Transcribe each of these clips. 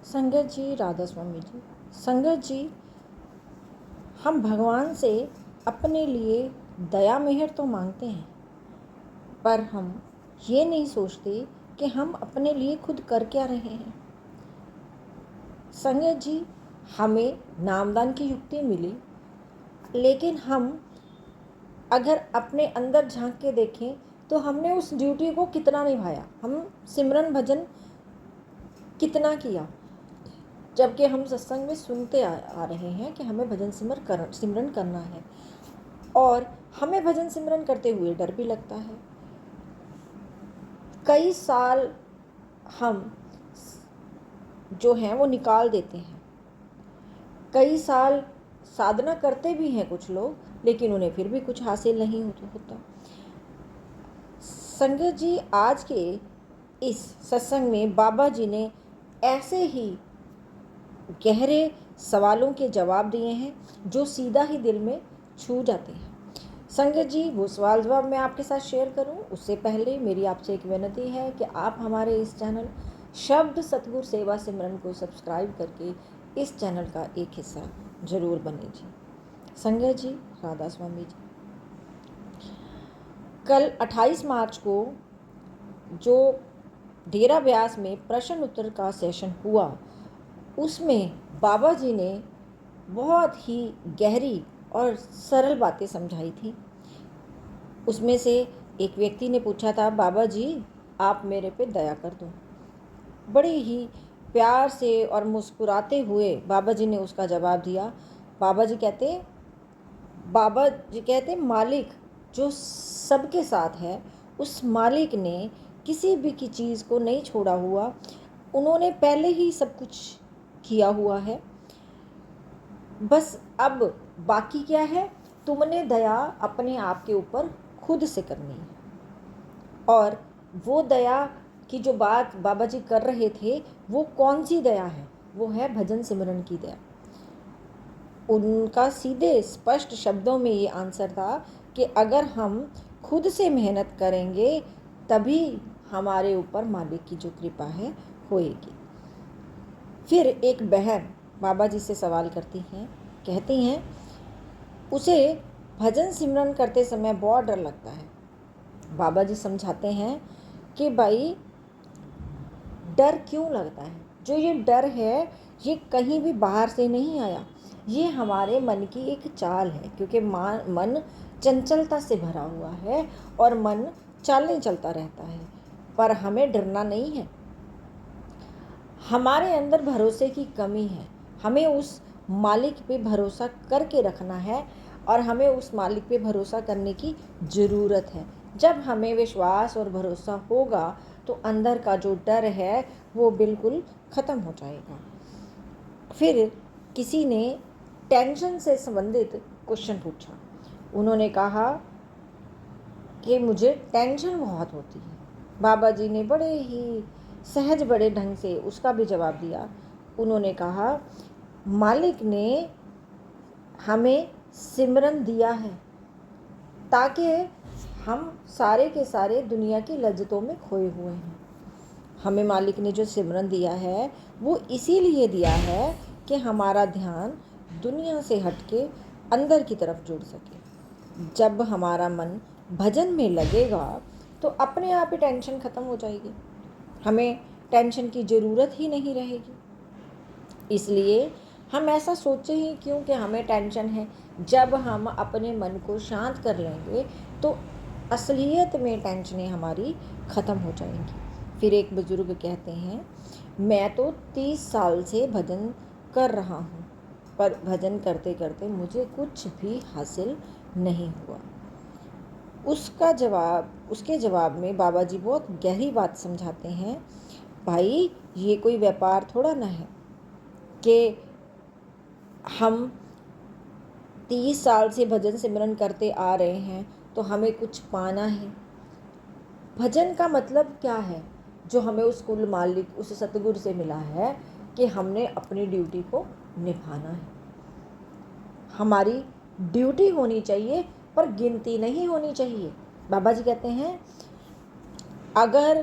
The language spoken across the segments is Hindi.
संगत जी, राधा स्वामी जी। संगत जी, हम भगवान से अपने लिए दया मेहर तो मांगते हैं, पर हम ये नहीं सोचते कि हम अपने लिए खुद कर क्या रहे हैं। संगत जी, हमें नामदान की युक्ति मिली, लेकिन हम अगर अपने अंदर झांक के देखें तो हमने उस ड्यूटी को कितना निभाया, हम सिमरन भजन कितना किया। जबकि हम सत्संग में सुनते आ रहे हैं कि हमें भजन सिमरन करना है, और हमें भजन सिमरन करते हुए डर भी लगता है। कई साल हम जो हैं वो निकाल देते हैं, कई साल साधना करते भी हैं कुछ लोग, लेकिन उन्हें फिर भी कुछ हासिल नहीं होता। संगत जी, आज के इस सत्संग में बाबा जी ने ऐसे ही गहरे सवालों के जवाब दिए हैं जो सीधा ही दिल में छू जाते हैं। संगत जी, वो सवाल जवाब मैं आपके साथ शेयर करूं, उससे पहले मेरी आपसे एक विनती है कि आप हमारे इस चैनल शब्द सतगुरु सेवा सिमरन को सब्सक्राइब करके इस चैनल का एक हिस्सा जरूर बने जी। संगत जी, राधा स्वामी जी, कल 28 मार्च को जो डेरा ब्यास में प्रश्न उत्तर का सेशन हुआ, उसमें बाबा जी ने बहुत ही गहरी और सरल बातें समझाई थी। उसमें से एक व्यक्ति ने पूछा था, बाबा जी आप मेरे पे दया कर दो। बड़े ही प्यार से और मुस्कुराते हुए बाबा जी ने उसका जवाब दिया। बाबा जी कहते मालिक जो सबके साथ है, उस मालिक ने किसी भी की चीज़ को नहीं छोड़ा हुआ, उन्होंने पहले ही सब कुछ किया हुआ है। बस अब बाकी क्या है, तुमने दया अपने आप के ऊपर खुद से करनी है। और वो दया की जो बात बाबा जी कर रहे थे, वो कौन सी दया है? वो है भजन सिमरन की दया। उनका सीधे स्पष्ट शब्दों में ये आंसर था कि अगर हम खुद से मेहनत करेंगे तभी हमारे ऊपर मालिक की जो कृपा है होएगी। फिर एक बहन बाबा जी से सवाल करती हैं, कहती हैं उसे भजन सिमरन करते समय बहुत डर लगता है। बाबा जी समझाते हैं कि भाई डर क्यों लगता है? जो ये डर है ये कहीं भी बाहर से नहीं आया, ये हमारे मन की एक चाल है, क्योंकि मन चंचलता से भरा हुआ है और मन चालें चलता रहता है। पर हमें डरना नहीं है, हमारे अंदर भरोसे की कमी है। हमें उस मालिक पे भरोसा करके रखना है और हमें उस मालिक पे भरोसा करने की ज़रूरत है। जब हमें विश्वास और भरोसा होगा तो अंदर का जो डर है वो बिल्कुल ख़त्म हो जाएगा। फिर किसी ने टेंशन से संबंधित क्वेश्चन पूछा। उन्होंने कहा कि मुझे टेंशन बहुत होती है। बाबा जी ने बड़े ही सहज बड़े ढंग से उसका भी जवाब दिया। उन्होंने कहा मालिक ने हमें सिमरन दिया है ताकि हम सारे के सारे दुनिया की लज्जतों में खोए हुए हैं। हमें मालिक ने जो सिमरन दिया है वो इसीलिए दिया है कि हमारा ध्यान दुनिया से हटके अंदर की तरफ जुड़ सके। जब हमारा मन भजन में लगेगा तो अपने आप ही टेंशन ख़त्म हो जाएगी, हमें टेंशन की ज़रूरत ही नहीं रहेगी। इसलिए हम ऐसा सोचें ही क्यों कि हमें टेंशन है। जब हम अपने मन को शांत कर लेंगे तो असलियत में टेंशनें हमारी ख़त्म हो जाएंगी। फिर एक बुज़ुर्ग कहते हैं, मैं तो 30 साल से भजन कर रहा हूँ, पर भजन करते करते मुझे कुछ भी हासिल नहीं हुआ। उसके जवाब में बाबा जी बहुत गहरी बात समझाते हैं, भाई ये कोई व्यापार थोड़ा ना है कि हम 30 साल से भजन सिमरन करते आ रहे हैं तो हमें कुछ पाना है। भजन का मतलब क्या है? जो हमें उस कुल मालिक उस सतगुरु से मिला है कि हमने अपनी ड्यूटी को निभाना है। हमारी ड्यूटी होनी चाहिए पर गिनती नहीं होनी चाहिए। बाबा जी कहते हैं अगर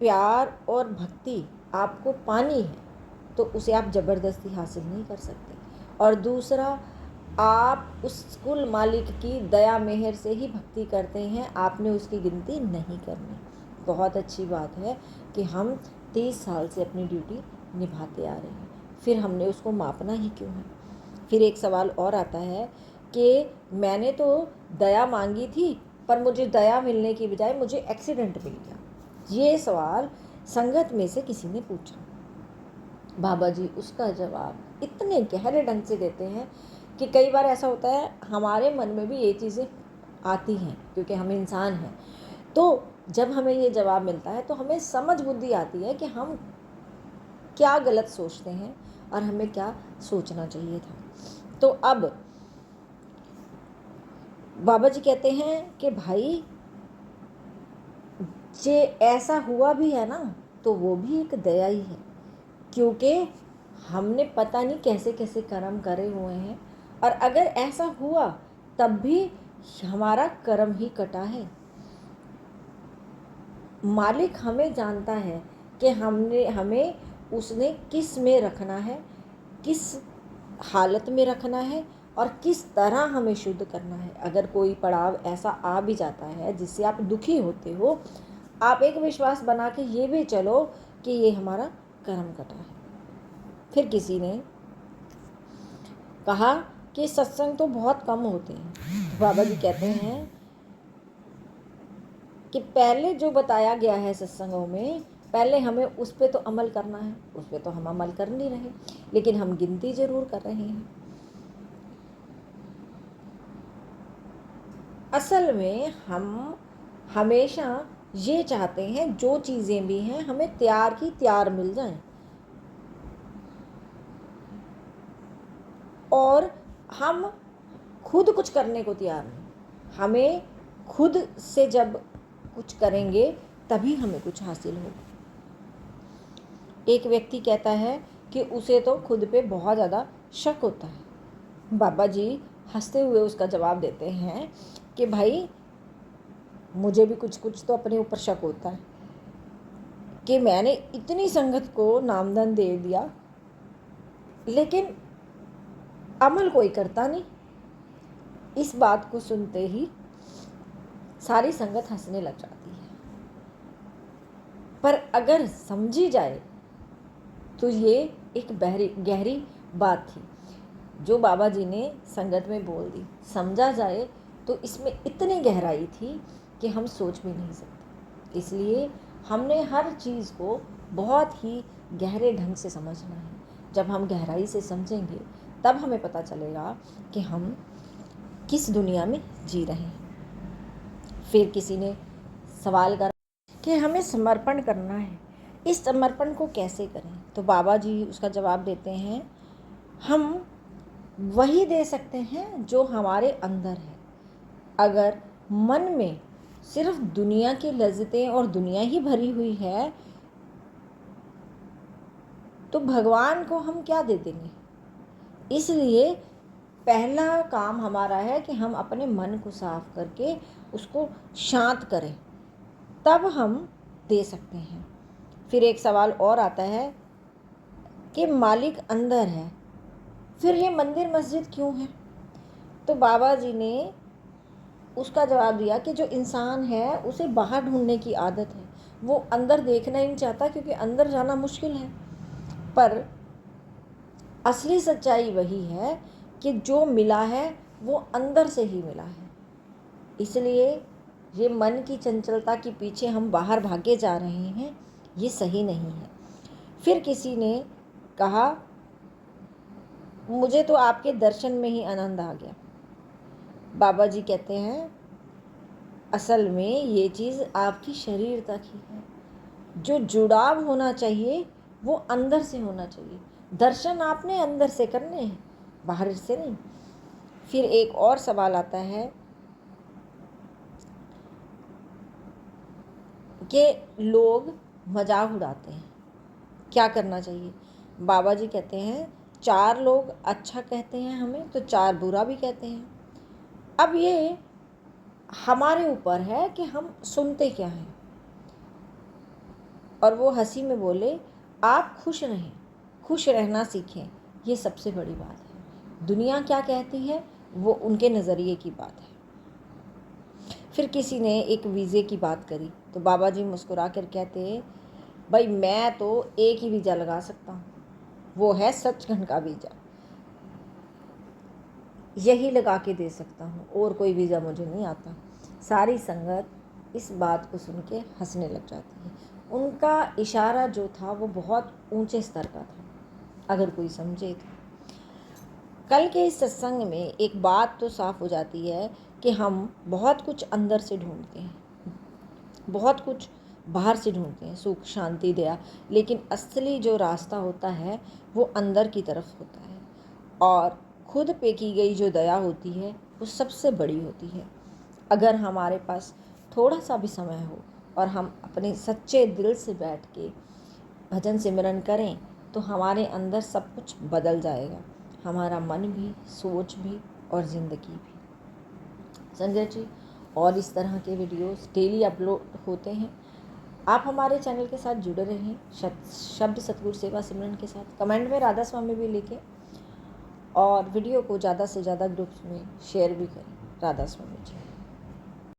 प्यार और भक्ति आपको पानी है तो उसे आप ज़बरदस्ती हासिल नहीं कर सकते। और दूसरा, आप उस कुल मालिक की दया मेहर से ही भक्ति करते हैं, आपने उसकी गिनती नहीं करनी। बहुत अच्छी बात है कि हम 30 साल से अपनी ड्यूटी निभाते आ रहे हैं, फिर हमने उसको मापना ही क्यों है। फिर एक सवाल और आता है कि मैंने तो दया मांगी थी, पर मुझे दया मिलने की बजाय मुझे एक्सीडेंट मिल गया। ये सवाल संगत में से किसी ने पूछा। बाबा जी उसका जवाब इतने गहरे ढंग से देते हैं कि कई बार ऐसा होता है हमारे मन में भी ये चीज़ें आती हैं, क्योंकि हम इंसान हैं। तो जब हमें ये जवाब मिलता है तो हमें समझ बुद्धि आती है कि हम क्या गलत सोचते हैं और हमें क्या सोचना चाहिए था। तो अब बाबा जी कहते हैं कि भाई जे ऐसा हुआ भी है ना, तो वो भी एक दया ही है, क्योंकि हमने पता नहीं कैसे कैसे कर्म करे हुए हैं, और अगर ऐसा हुआ तब भी हमारा कर्म ही कटा है। मालिक हमें जानता है कि हमें उसने किस में रखना है, किस हालत में रखना है और किस तरह हमें शुद्ध करना है। अगर कोई पड़ाव ऐसा आ भी जाता है जिससे आप दुखी होते हो, आप एक विश्वास बना के ये भी चलो कि ये हमारा कर्म कटा है। फिर किसी ने कहा कि सत्संग तो बहुत कम होते हैं। तो बाबा जी कहते हैं कि पहले जो बताया गया है सत्संगों में, पहले हमें उस पर तो अमल करना है। उस पर तो हम अमल कर नहीं रहे, लेकिन हम गिनती जरूर कर रहे हैं। असल में हम हमेशा ये चाहते हैं जो चीज़ें भी हैं हमें तैयार की तैयार मिल जाएं, और हम खुद कुछ करने को तैयार नहीं। हमें खुद से जब कुछ करेंगे तभी हमें कुछ हासिल होगा। एक व्यक्ति कहता है कि उसे तो खुद पे बहुत ज़्यादा शक होता है। बाबा जी हंसते हुए उसका जवाब देते हैं कि भाई मुझे भी कुछ कुछ तो अपने ऊपर शक होता है कि मैंने इतनी संगत को नामदान दे दिया, लेकिन अमल कोई करता नहीं। इस बात को सुनते ही सारी संगत हंसने लग जाती है। पर अगर समझी जाए तो ये एक गहरी बात थी जो बाबा जी ने संगत में बोल दी। समझा जाए तो इसमें इतनी गहराई थी कि हम सोच भी नहीं सकते। इसलिए हमने हर चीज़ को बहुत ही गहरे ढंग से समझना है। जब हम गहराई से समझेंगे तब हमें पता चलेगा कि हम किस दुनिया में जी रहे हैं। फिर किसी ने सवाल करा कि हमें समर्पण करना है, इस समर्पण को कैसे करें। तो बाबा जी उसका जवाब देते हैं, हम वही दे सकते हैं जो हमारे अंदर है। अगर मन में सिर्फ दुनिया की लज्जतें और दुनिया ही भरी हुई है तो भगवान को हम क्या दे देंगे। इसलिए पहला काम हमारा है कि हम अपने मन को साफ करके उसको शांत करें, तब हम दे सकते हैं। फिर एक सवाल और आता है कि मालिक अंदर है, फिर ये मंदिर मस्जिद क्यों है। तो बाबा जी ने उसका जवाब दिया कि जो इंसान है उसे बाहर ढूंढने की आदत है, वो अंदर देखना ही नहीं चाहता क्योंकि अंदर जाना मुश्किल है। पर असली सच्चाई वही है कि जो मिला है वो अंदर से ही मिला है। इसलिए ये मन की चंचलता के पीछे हम बाहर भागे जा रहे हैं, ये सही नहीं है। फिर किसी ने कहा, मुझे तो आपके दर्शन में ही आनंद आ गया। बाबा जी कहते हैं, असल में ये चीज़ आपकी शरीर तक ही है। जो जुड़ाव होना चाहिए वो अंदर से होना चाहिए। दर्शन आपने अंदर से करने हैं, बाहर से नहीं। फिर एक और सवाल आता है कि लोग मजाक उड़ाते हैं, क्या करना चाहिए। बाबा जी कहते हैं, 4 लोग अच्छा कहते हैं हमें तो 4 बुरा भी कहते हैं। अब ये हमारे ऊपर है कि हम सुनते क्या हैं। और वो हंसी में बोले, आप खुश रहें, खुश रहना सीखें, ये सबसे बड़ी बात है। दुनिया क्या कहती है वो उनके नज़रिए की बात है। फिर किसी ने एक वीज़े की बात करी तो बाबा जी मुस्कुरा कर कहते, भाई मैं तो एक ही वीज़ा लगा सकता हूँ, वो है सचखंड का वीज़ा, यही लगा के दे सकता हूँ, और कोई वीज़ा मुझे नहीं आता। सारी संगत इस बात को सुन के हंसने लग जाती है। उनका इशारा जो था वो बहुत ऊंचे स्तर का था, अगर कोई समझे तो। कल के इस सत्संग में एक बात तो साफ हो जाती है कि हम बहुत कुछ अंदर से ढूंढते हैं, बहुत कुछ बाहर से ढूंढते हैं, सुख शांति दया, लेकिन असली जो रास्ता होता है वो अंदर की तरफ होता है। और खुद पे की गई जो दया होती है वो सबसे बड़ी होती है। अगर हमारे पास थोड़ा सा भी समय हो और हम अपने सच्चे दिल से बैठ के भजन सिमरन करें तो हमारे अंदर सब कुछ बदल जाएगा, हमारा मन भी, सोच भी और ज़िंदगी भी। संजय जी, और इस तरह के वीडियोस डेली अपलोड होते हैं। आप हमारे चैनल के साथ जुड़े रहें, शब्द सतगुरु सेवा सिमरन के साथ। कमेंट में राधा स्वामी भी लिखें और वीडियो को ज़्यादा से ज़्यादा ग्रुप्स में शेयर भी करें। राधा स्वामी जी।